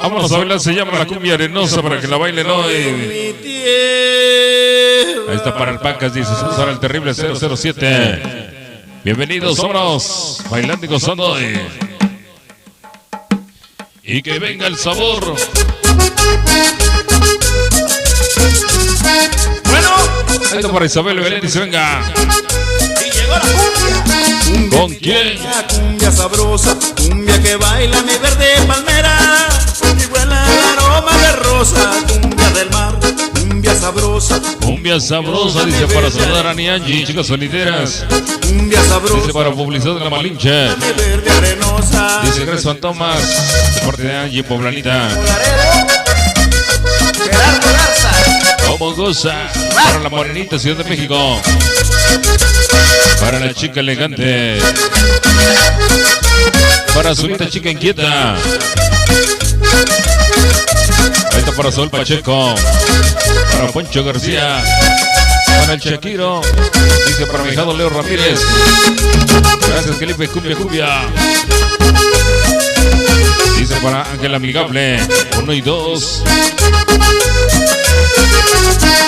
Vámonos a bailar, se llama la cumbia arenosa para que la bailen hoy. Ahí está para el Pancas, dice, saludos para el terrible 007. Bienvenidos, vámonos, bailando y gozando hoy. Y que venga el sabor. Bueno, ahí está para Isabel Belén, dice, venga. y llegó la cumbia. ¿Con quién? Cumbia sabrosa, cumbia que baila mi verde palmera. Y vuela el aroma de rosa, cumbia del mar, cumbia sabrosa. Cumbia sabrosa, dice, para saludar a Nianji, chicas solideras. Cumbia sabrosa, Dice, para publicidad de la Malinche. mi verde arenosa. Dice, Gracias Fantomas, de parte de Angie Poblanita. Gerardo Garza. Como goza, para la Morenita, Ciudad de México. Para la chica elegante. Para Zulita, chica inquieta. Ahí está para Sol Pacheco. Para Poncho García. Para el Shakiro. Dice para mi hijado Leo Ramírez. Gracias, Felipe, cumbia, cumbia. Dice para Ángel Amigable. 1 y 2.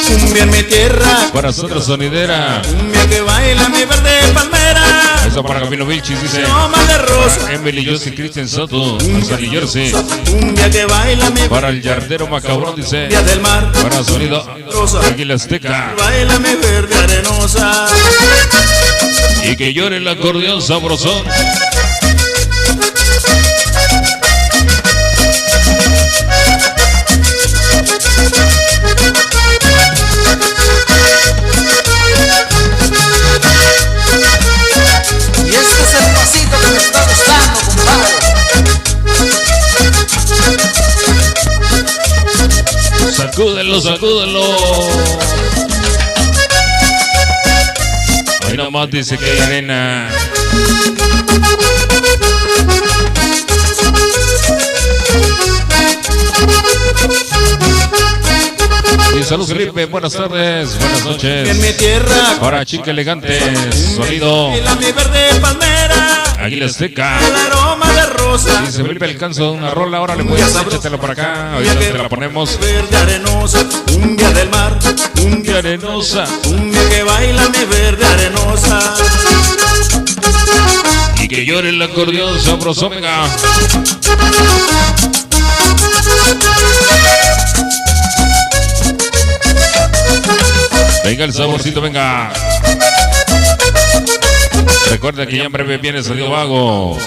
Cumbia en mi tierra, Para Sandra Sonidera. cumbia que baila mi verde palmera. Ahí está para Camilo Vilchis, dice. Aroma de rosa, Emily Josie Christian Soto. Hasta New Jersey. cumbia que baila mi Para el Yardero Macabrón, dice. cumbia del mar. Para Sonido Águila Azteca. Baila mi verde arenosa. Y que llore el acordeón sabrosón. Y este es el pasito que me está gustando, compadre. Sacúdenlo, sacúdenlo. Ahí nomás dice que hay arena. Y salud Felipe, buenas tardes, buenas En mi noches. tierra, Para chica elegante, sonido baila mi verde palmera. Águila Azteca. El aroma de rosa, Dice Felipe, alcanzo una rola, ahora le voy a échatela por acá, ahorita te la ponemos. verde arenosa, cumbia del mar, Cumbia arenosa. cumbia que baila mi verde arenosa. Y que llore el acordeón sabroso, venga. Venga el saborcito, venga. Recuerda que ya en breve viene Sonido Vago.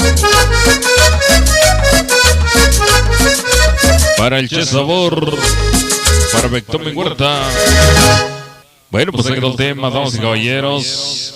Para el Che Sabor. Para Vector Mi Huerta. Bueno, pues ahí quedó el tema, damas y caballeros.